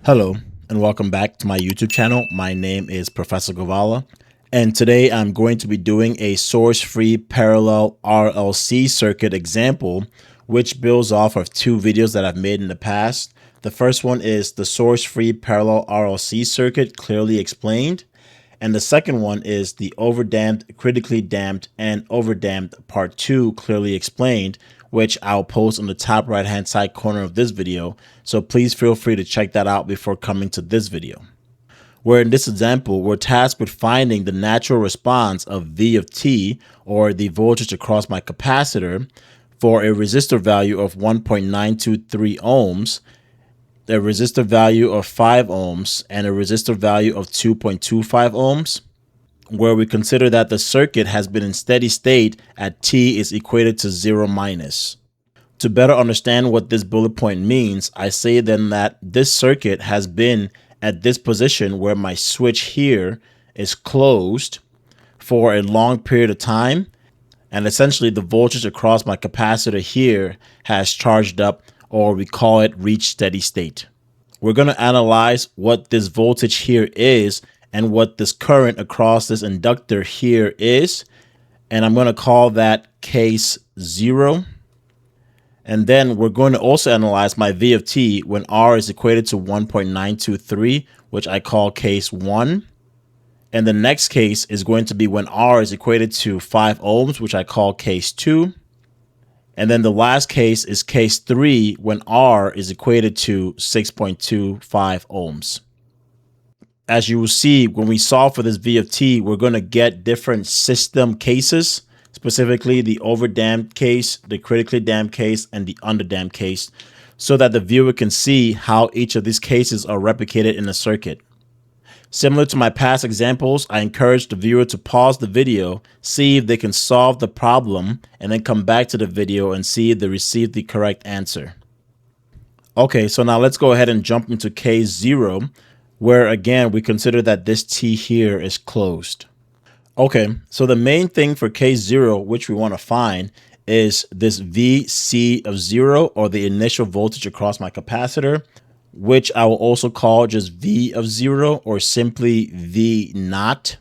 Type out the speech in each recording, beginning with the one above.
Hello, and welcome back to my YouTube channel. My name is Professor Gavala, and today I'm going to be doing a source-free parallel RLC circuit example, which builds off of two videos that I've made in the past. The first one is the source-free parallel RLC circuit clearly explained, and the second one is the overdamped, critically damped, and overdamped part 2 clearly explained, which I'll post on the top right hand side corner of this video. So please feel free to check that out before coming to this video. Where in this example, we're tasked with finding the natural response of V of t, or the voltage across my capacitor, for a resistor value of 1.923 ohms, a resistor value of 5 ohms, and a resistor value of 2.25 ohms, where we consider that the circuit has been in steady state at t is equated to 0 minus. To better understand what this bullet point means, I say then that this circuit has been at this position where my switch here is closed for a long period of time, and essentially the voltage across my capacitor here has charged up, or we call it reach steady state. We're going to analyze what this voltage here is and what this current across this inductor here is, and I'm going to call that case 0. And then we're going to also analyze my V of t when R is equated to 1.923, which I call case 1. And the next case is going to be when R is equated to 5 ohms, which I call case 2. And then the last case is case 3 when R is equated to 6.25 ohms. As you will see, when we solve for this V of t, we're going to get different system cases, specifically the overdamped case, the critically damped case, and the underdamped case, so that the viewer can see how each of these cases are replicated in the circuit. Similar to my past examples, I encourage the viewer to pause the video, see if they can solve the problem, and then come back to the video and see if they received the correct answer. Okay, so now let's go ahead and jump into case 0, where again we consider that this T here is closed. Okay, so the main thing for case 0, which we want to find, is this VC of 0, or the initial voltage across my capacitor, which I will also call just V of 0, or simply V naught.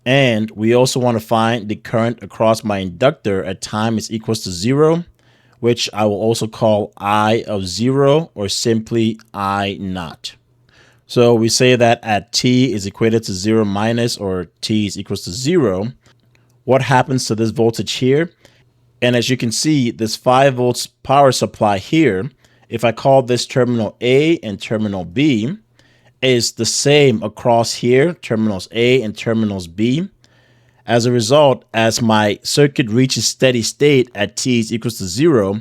And we also want to find the current across my inductor at time is equals to 0, which I will also call I of 0, or simply I naught. So we say that at t is equated to 0 minus, or t is equals to 0, what happens to this voltage here? And as you can see, this 5 volts power supply here, if I call this terminal A and terminal B, is the same across here, terminals A and terminals B. As a result, as my circuit reaches steady state at t is equals to 0,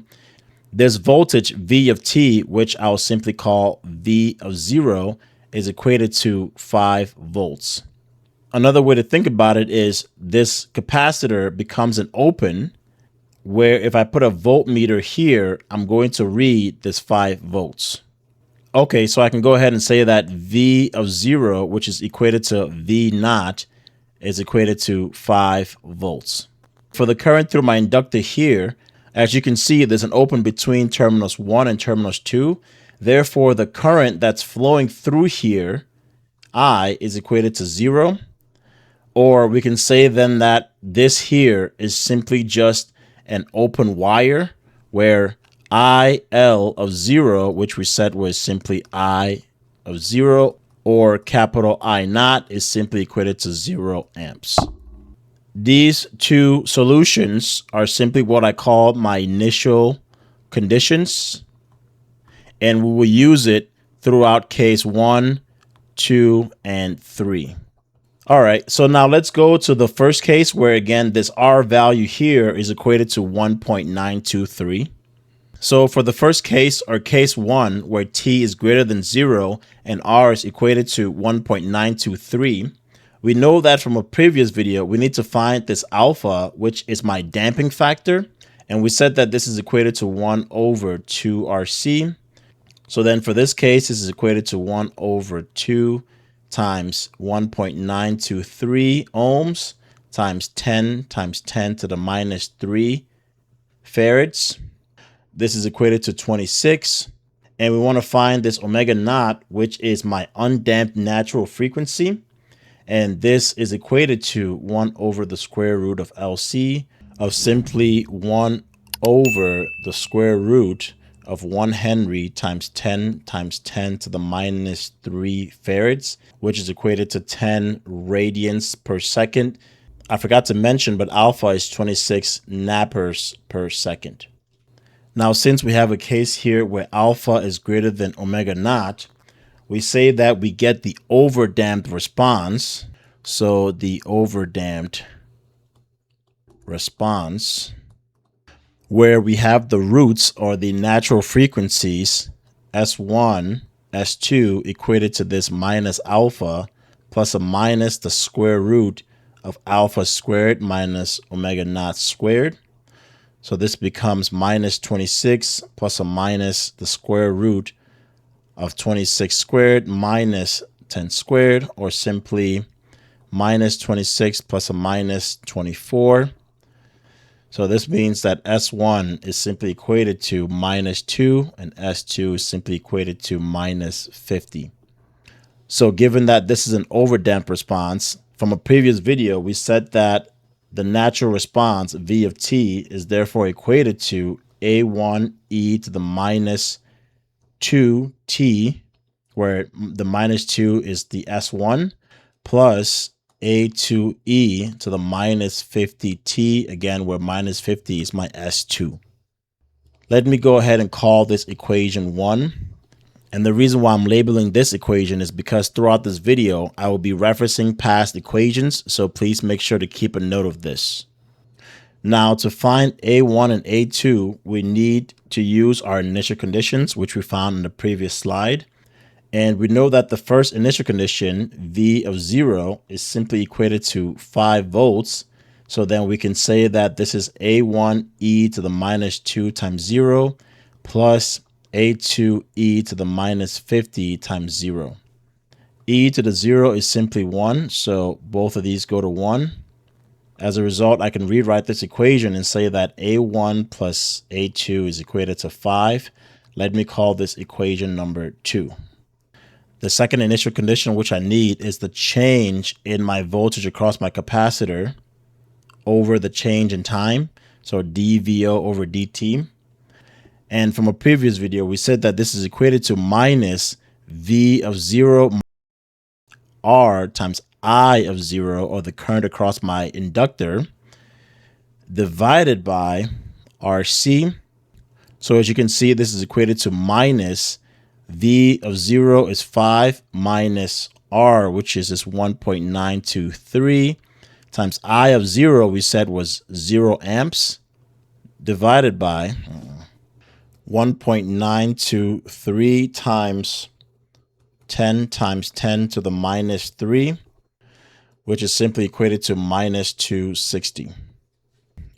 this voltage V of t, which I'll simply call V of 0, is equated to 5 volts. Another way to think about it is this capacitor becomes an open, where if I put a voltmeter here, I'm going to read this 5 volts. Okay, so I can go ahead and say that V of 0, which is equated to V naught, is equated to 5 volts. For the current through my inductor here, as you can see, there's an open between terminals 1 and terminals 2. Therefore, the current that's flowing through here, I, is equated to 0. Or we can say then that this here is simply just an open wire, where IL of 0, which we said was simply I of 0, or capital I naught, is simply equated to 0 amps. These two solutions are simply what I call my initial conditions, and we will use it throughout case 1, 2, and 3. All right, so now let's go to the first case, where again this R value here is equated to 1.923. So for the first case, or case 1, where t is greater than 0 and R is equated to 1.923, we know that from a previous video we need to find this alpha, which is my damping factor, and we said that this is equated to 1 over 2 RC. So then for this case, this is equated to 1 over 2 times 1.923 ohms times 10 to the minus 3 farads. This is equated to 26. And we want to find this omega naught, which is my undamped natural frequency. And this is equated to 1 over the square root of LC of simply 1 over the square root of 1 Henry times 10 times 10 to the minus 3 farads, which is equated to 10 radians per second. I forgot to mention, but alpha is 26 nappers per second. Now, since we have a case here where alpha is greater than omega naught, we say that we get the overdamped response. So the overdamped response, where we have the roots or the natural frequencies S1, S2 equated to this minus alpha plus a minus the square root of alpha squared minus omega naught squared. So this becomes minus 26 plus a minus the square root of 26 squared minus 10 squared, or simply minus 26 plus a minus 24. So this means that S1 is simply equated to minus 2 and S2 is simply equated to minus 50. So given that this is an overdamped response, from a previous video, we said that the natural response V of t is therefore equated to A1 e to the minus 2t, where the minus 2 is the S1, plus A2e to the minus 50t, again, where minus 50 is my S2. Let me go ahead and call this equation 1. And the reason why I'm labeling this equation is because throughout this video, I will be referencing past equations, so please make sure to keep a note of this. Now, to find A1 and A2, we need to use our initial conditions, which we found in the previous slide. And we know that the first initial condition, V of 0, is simply equated to 5 volts. So then we can say that this is A1 e to the minus 2 times 0 plus A2 e to the minus 50 times 0. E to the 0 is simply 1, so both of these go to 1. As a result, I can rewrite this equation and say that A1 plus A2 is equated to 5. Let me call this equation number 2. The second initial condition which I need is the change in my voltage across my capacitor over the change in time, so dVO over dt. And from a previous video, we said that this is equated to minus V of 0 R times I of 0, or the current across my inductor, divided by RC. So as you can see, this is equated to minus V of 0 is 5 minus R, which is this 1.923, times I of 0 we said was 0 amps, divided by 1.923 times 10 times 10 to the minus 3, which is simply equated to minus 260.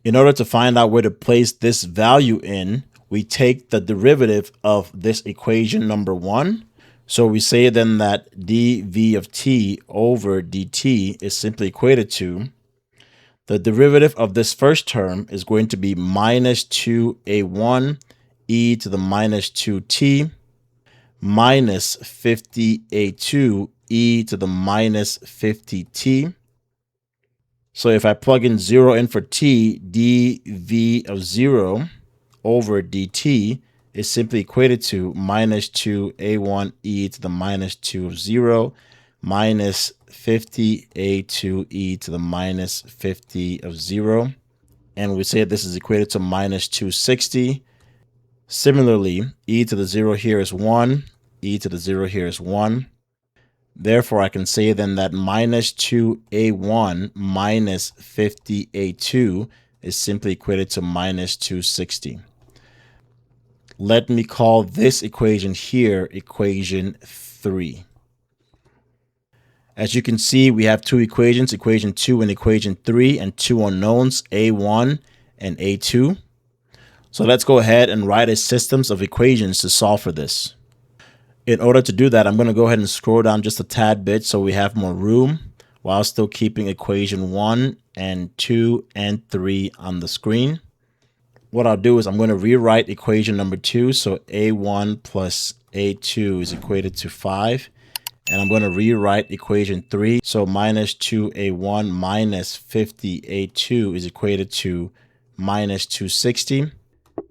In order to find out where to place this value in, we take the derivative of this equation number 1. So we say then that dV of t over dt is simply equated to, the derivative of this first term is going to be minus 2a1 e to the minus 2t minus 50a2 e to the minus 50t. So if I plug in 0 in for t, dV of 0 over dt is simply equated to minus 2a1 e to the minus 2 of 0 minus 50a2 e to the minus 50 of 0. And we say this is equated to minus 260. Similarly, e to the 0 here is 1, e to the 0 here is 1. Therefore, I can say then that minus 2a1 minus 50a2 is simply equated to minus 260. Let me call this equation here equation 3. As you can see, we have two equations, equation 2 and equation 3, and two unknowns, a1 and a2. So let's go ahead and write a systems of equations to solve for this. In order to do that, I'm going to go ahead and scroll down just a tad bit so we have more room while still keeping equation 1 and 2 and 3 on the screen. what I'll do is I'm going to rewrite equation number 2. So a1 plus a2 is equated to 5. And I'm going to rewrite equation 3. So minus 2a1 minus 50a2 is equated to minus 260.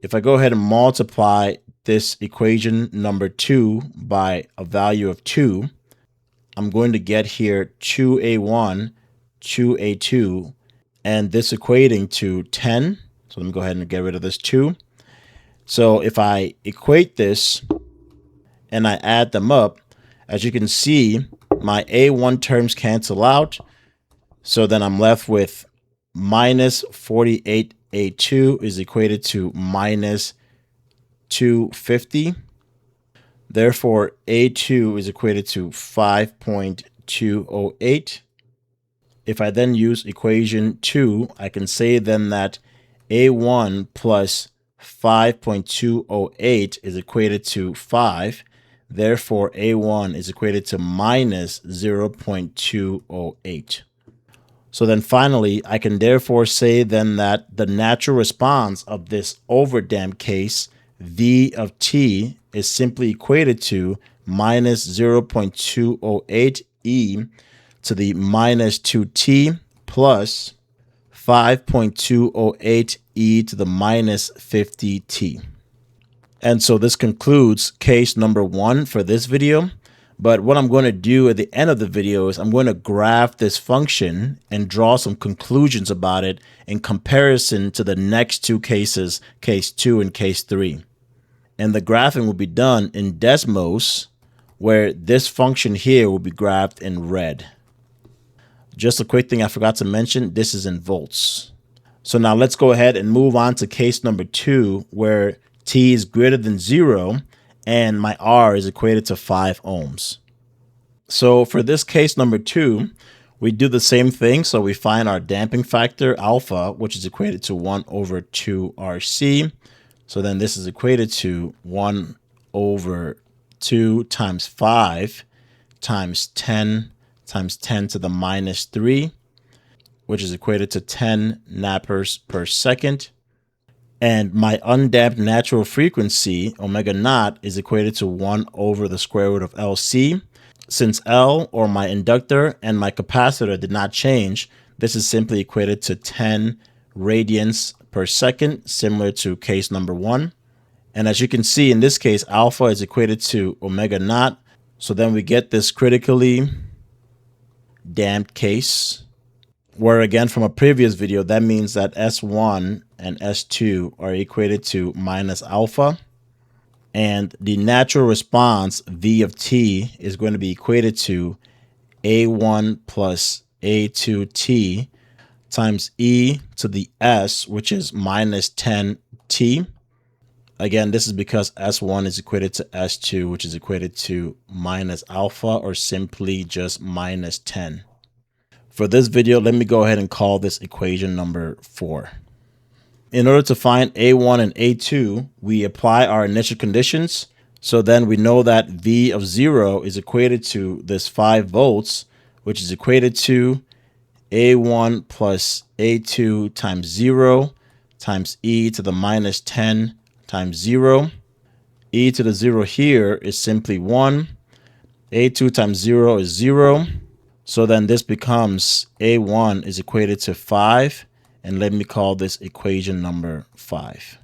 If I go ahead and multiply this equation number 2 by a value of 2, I'm going to get here 2a1, 2a2, and this equating to 10. So let me go ahead and get rid of this 2. So if I equate this and I add them up, as you can see, my a1 terms cancel out. So then I'm left with minus 48a2 is equated to minus 250. Therefore, a2 is equated to 5.208. If I then use equation 2, I can say then that a1 plus 5.208 is equated to 5. Therefore, a1 is equated to minus 0.208. So then finally, I can therefore say then that the natural response of this overdamped case, V of t, is simply equated to minus 0.208 e to the minus 2t plus 5.208 e to the minus 50t. And so this concludes case number 1 for this video. But what I'm going to do at the end of the video is I'm going to graph this function and draw some conclusions about it in comparison to the next 2 cases, case 2 and case 3. And the graphing will be done in Desmos, where this function here will be graphed in red. Just a quick thing I forgot to mention, this is in volts. So now let's go ahead and move on to case number 2, where t is greater than 0 and my R is equated to 5 ohms. So for this case number 2, we do the same thing. So we find our damping factor alpha, which is equated to 1 over 2 RC. So then this is equated to 1 over 2 times 5 times 10 times 10 to the minus 3, which is equated to 10 nappers per second. And my undamped natural frequency, omega naught, is equated to 1 over the square root of LC. Since L, or my inductor, and my capacitor did not change, this is simply equated to 10 radians per second, similar to case number 1. And as you can see, in this case, alpha is equated to omega naught. So then we get this critically damped case, where again, from a previous video, that means that S1 and S2 are equated to minus alpha. And the natural response, V of t, is going to be equated to A1 plus A2t times e to the s, which is minus 10t. Again, this is because S1 is equated to S2, which is equated to minus alpha, or simply just minus 10. For this video, let me go ahead and call this equation number 4. In order to find A1 and A2, we apply our initial conditions. So then we know that V of 0 is equated to this 5 volts, which is equated to A1 plus A2 times 0 times e to the minus 10 times 0. E to the 0 here is simply 1. A2 times 0 is 0. So then this becomes A1 is equated to 5. And let me call this equation number 5.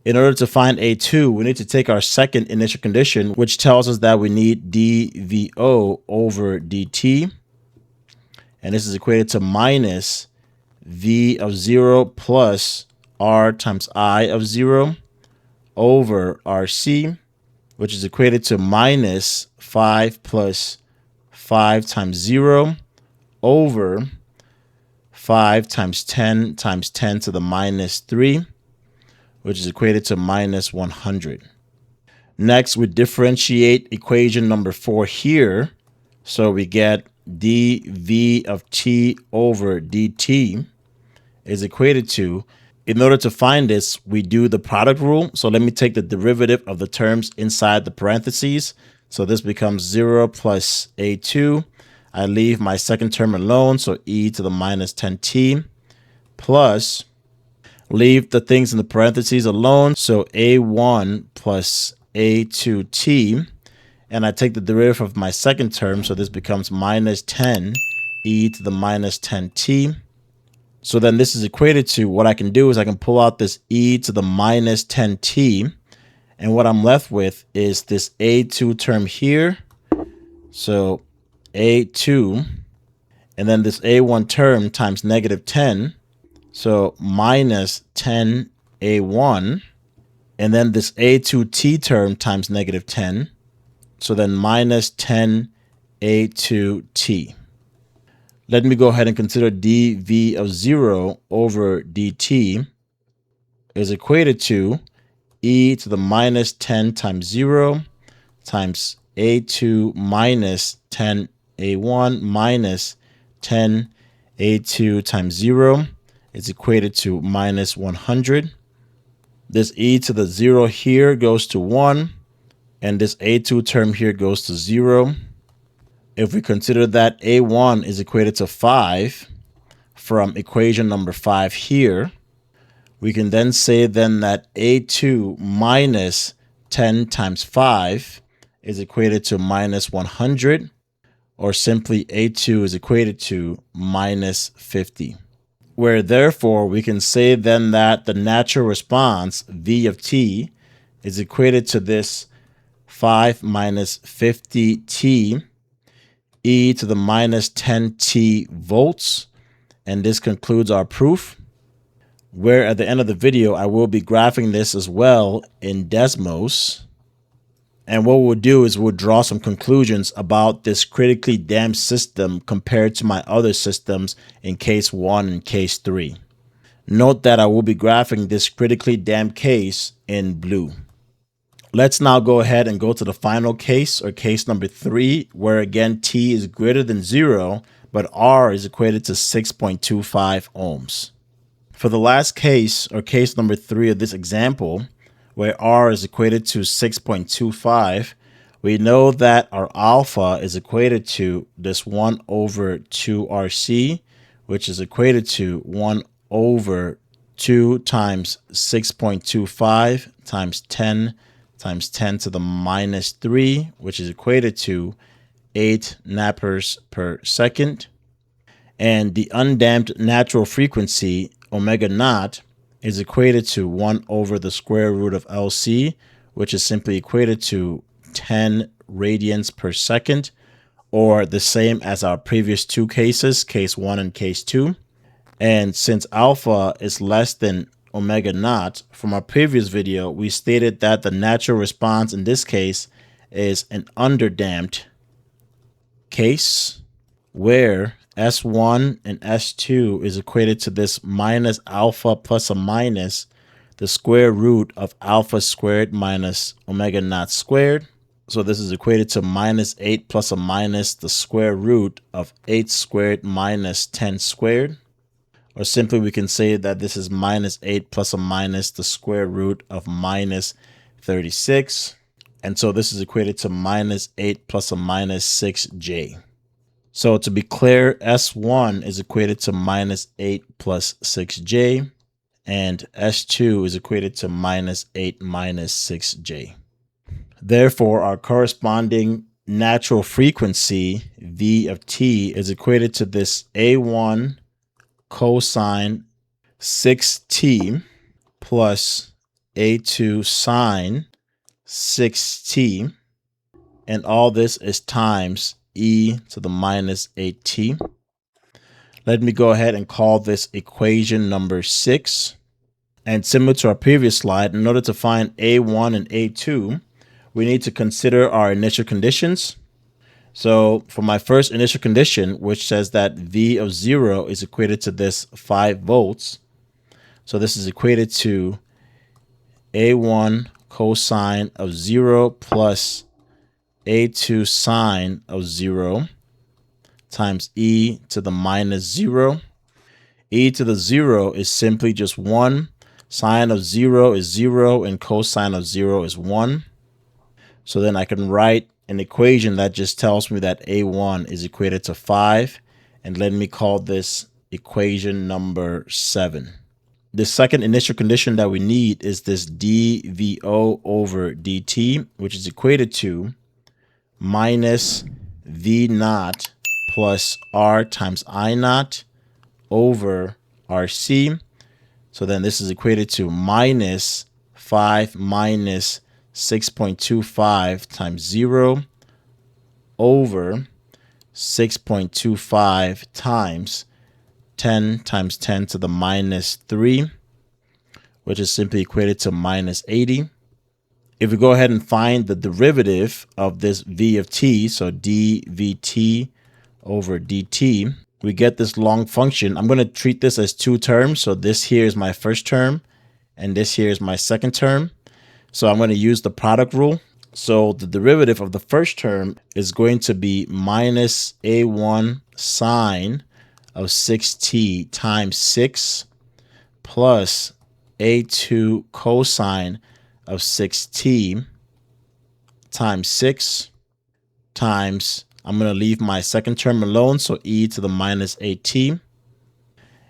In order to find A2, we need to take our second initial condition, which tells us that we need dVO over dt. And this is equated to minus V of 0 plus R times I of 0 over RC, which is equated to minus 5 plus 5 times 0 over 5 times 10 to the minus 3, which is equated to minus 100. Next, we differentiate equation number 4 here. So we get dV of t over dt is equated to, in order to find this, we do the product rule. So let me take the derivative of the terms inside the parentheses. So this becomes 0 plus A2. I leave my second term alone, so e to the minus 10t plus, Leave the things in the parentheses alone. So a1 plus a2t. And I take the derivative of my second term. So this becomes minus 10 e to the minus 10t. So then this is equated to, what I can do is I can pull out this e to the minus 10t. And what I'm left with is this a2 term here. So a2. And then this a1 term times negative 10. So minus 10a1. And then this a2t term times negative 10. So then minus 10a2t. Let me go ahead and consider dv of 0 over dt is equated to e to the minus 10 times 0 times a2 minus 10a1 minus 10a2 times 0 is equated to minus 100. This e to the 0 here goes to 1, and this a2 term here goes to 0. If we consider that a1 is equated to 5 from equation number 5 here, we can then say then that a2 minus 10 times 5 is equated to minus 100, or simply a2 is equated to minus 50. Where therefore we can say then that the natural response v of t is equated to this 5 minus 50t e to the minus 10t volts. And this concludes our proof, where at the end of the video, I will be graphing this as well in Desmos. And what we'll do is we'll draw some conclusions about this critically damped system compared to my other systems in case 1 and case 3. Note that I will be graphing this critically damped case in blue. Let's now go ahead and go to the final case, or case number 3, where again t is greater than 0, but R is equated to 6.25 ohms. For the last case, or case number 3 of this example, where R is equated to 6.25, we know that our alpha is equated to this 1 over 2RC, which is equated to 1 over 2 times 6.25 times 10 times 10 to the minus 3, which is equated to 8 nappers per second. And the undamped natural frequency, omega naught, is equated to 1 over the square root of LC, which is simply equated to 10 radians per second, or the same as our previous two cases, case 1 and case 2. And since alpha is less than omega naught, from our previous video, we stated that the natural response in this case is an underdamped case, where S1 and S2 is equated to this minus alpha plus or minus the square root of alpha squared minus omega naught squared. So this is equated to minus 8 plus or minus the square root of 8 squared minus 10 squared. Or simply we can say that this is minus 8 plus or minus the square root of minus 36. And so this is equated to minus 8 plus or minus 6j. So to be clear, S1 is equated to minus 8 plus 6j, and S2 is equated to minus 8 minus 6j. Therefore, our corresponding natural frequency, V of t, is equated to this A1 cosine 6t plus A2 sine 6t, and all this is times e to the minus 8t. Let me go ahead and call this equation number 6. And similar to our previous slide, in order to find A1 and A2, we need to consider our initial conditions. So for my first initial condition, which says that V of 0 is equated to this 5 volts. So this is equated to A1 cosine of 0 plus A2 sine of 0 times e to the minus 0. E to the 0 is simply just 1. Sine of 0 is 0 and cosine of 0 is 1. So then I can write an equation that just tells me that A1 is equated to 5. And let me call this equation number 7. The second initial condition that we need is this dVo over dt, which is equated to minus V naught plus R times I naught over RC. So then this is equated to minus 5 minus 6.25 times 0 over 6.25 times 10 times 10 to the minus 3, which is simply equated to minus 80. If we go ahead and find the derivative of this v of t, so dvt over dt, we get this long function. I'm going to treat this as two terms. So this here is my first term, and this here is my second term. So I'm going to use the product rule. So the derivative of the first term is going to be minus a1 sine of 6t times 6 plus a2 cosine of 6t times 6 times, I'm going to leave my second term alone, so e to the minus 8t.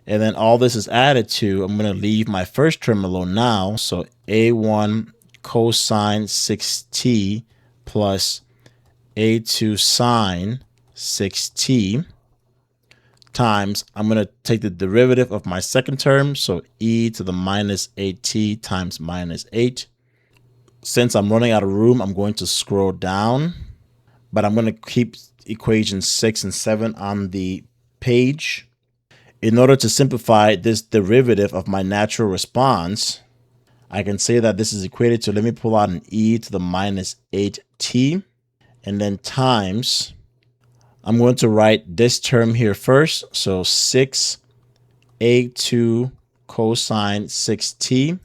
And then all this is added to, I'm going to leave my first term alone now, so a1 cosine 6t plus a2 sine 6t times, I'm going to take the derivative of my second term, so e to the minus 8t times minus 8. Since I'm running out of room, I'm going to scroll down, but I'm going to keep equations 6 and 7 on the page. In order to simplify this derivative of my natural response, I can say that this is equated to, let me pull out an e to the minus 8t, and then times, I'm going to write this term here first, so 6 a2 cosine 6t.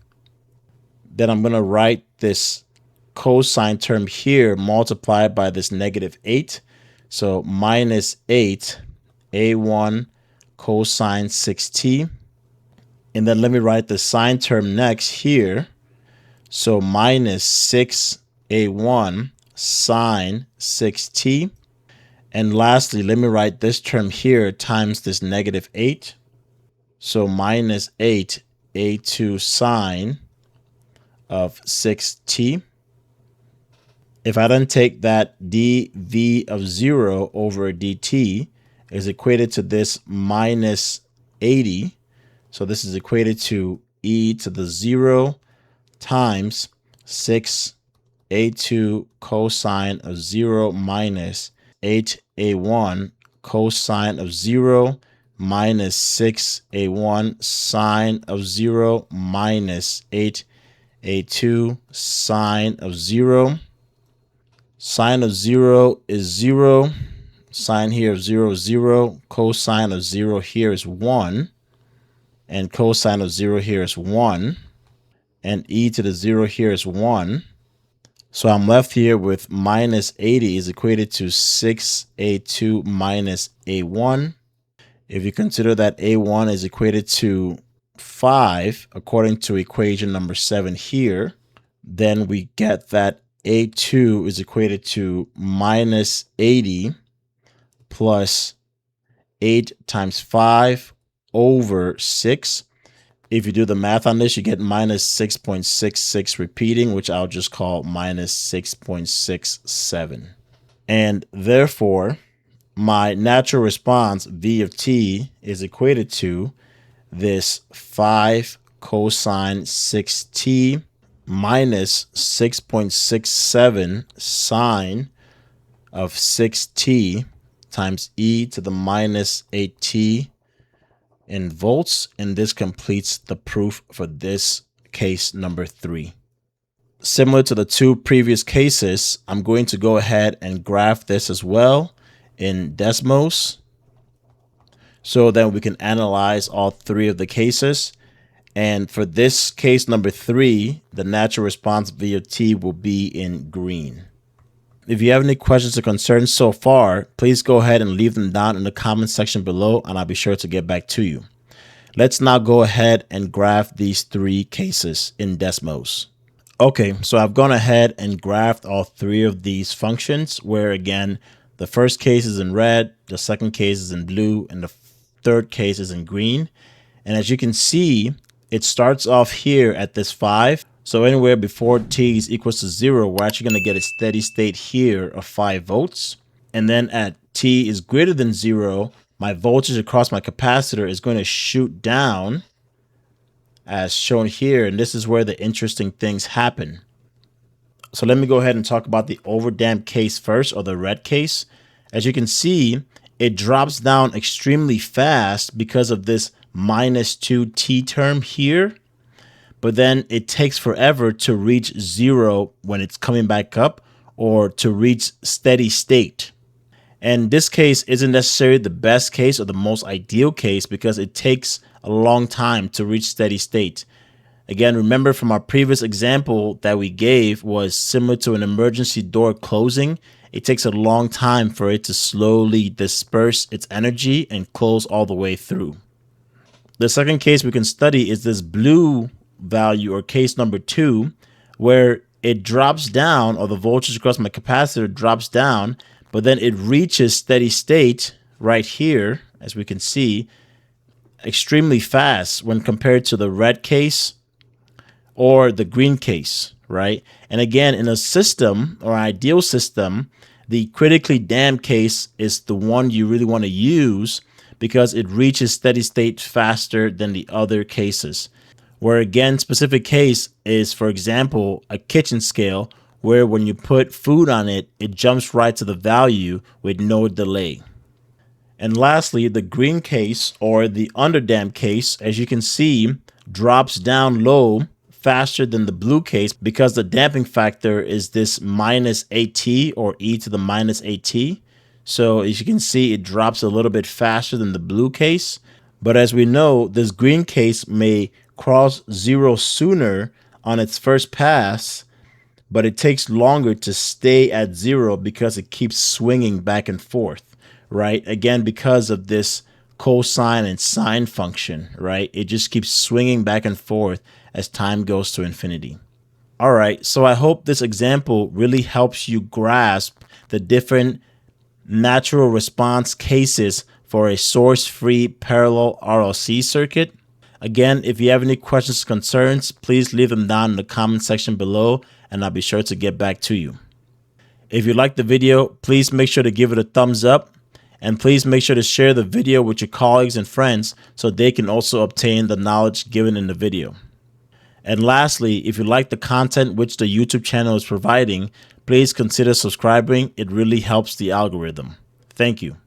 Then I'm going to write this cosine term here multiplied by this negative 8. So minus 8 a1 cosine 6t. And then let me write the sine term next here. So minus 6 a1 sine 6t. And lastly, let me write this term here times this negative 8. So minus 8 a2 sine of 6t. If I then take that dv of 0 over dt is equated to this minus 80. So this is equated to e to the 0 times 6 a2 cosine of 0 minus 8 a1 cosine of 0 minus 6 a1 sine of 0 minus 8 a2 sine of 0. Sine of 0 is 0. Sine here of 0 is 0. Cosine of 0 here is 1. And cosine of 0 here is 1. And e to the 0 here is 1. So I'm left here with minus 80 is equated to 6a2 minus a1. If you consider that a1 is equated to 5, according to equation number 7 here, then we get that a2 is equated to minus 80 plus 8 times 5 over 6. If you do the math on this, you get minus 6.66 repeating, which I'll just call minus 6.67. And therefore, my natural response, v of t, is equated to this 5 cosine 6t minus 6.67 sine of 6t times e to the minus 8t in volts. And this completes the proof for this case number 3. Similar to the two previous cases, I'm going to go ahead and graph this as well in Desmos, so that we can analyze all 3 of the cases. And for this case number 3, the natural response v of t will be in green. If you have any questions or concerns so far, please go ahead and leave them down in the comment section below, and I'll be sure to get back to you. Let's now go ahead and graph these 3 cases in Desmos. Okay, so I've gone ahead and graphed all 3 of these functions, where again, the first case is in red, the second case is in blue, and the third case is in green. And as you can see, it starts off here at this 5. So anywhere before t is equals to 0, we're actually going to get a steady state here of 5 volts. And then at t is greater than 0, my voltage across my capacitor is going to shoot down as shown here. And this is where the interesting things happen. So let me go ahead and talk about the overdamped case first, or the red case. As you can see, it drops down extremely fast because of this minus 2t term here. But then it takes forever to reach 0 when it's coming back up, or to reach steady state. And this case isn't necessarily the best case or the most ideal case because it takes a long time to reach steady state. Again, remember from our previous example that we gave was similar to an emergency door closing. It takes a long time for it to slowly disperse its energy and close all the way through. The second case we can study is this blue value, or case number 2, where it drops down, or the voltage across my capacitor drops down, but then it reaches steady state right here, as we can see, extremely fast when compared to the red case or the green case, right? And again, in a system or ideal system, the critically damped case is the one you really want to use because it reaches steady state faster than the other cases. Where again, specific case is, for example, a kitchen scale, where when you put food on it, it jumps right to the value with no delay. And lastly, the green case, or the underdamped case, as you can see, drops down low faster than the blue case because the damping factor is this minus AT, or e to the minus AT. So as you can see, it drops a little bit faster than the blue case. But as we know, this green case may cross 0 sooner on its first pass, but it takes longer to stay at 0 because it keeps swinging back and forth, right? Again, because of this cosine and sine function, right? It just keeps swinging back and forth as time goes to infinity. All right, so I hope this example really helps you grasp the different natural response cases for a source-free parallel RLC circuit. Again, if you have any questions or concerns, please leave them down in the comment section below, and I'll be sure to get back to you. If you liked the video, please make sure to give it a thumbs up, and please make sure to share the video with your colleagues and friends so they can also obtain the knowledge given in the video. And lastly, if you like the content which the YouTube channel is providing, please consider subscribing. It really helps the algorithm. Thank you.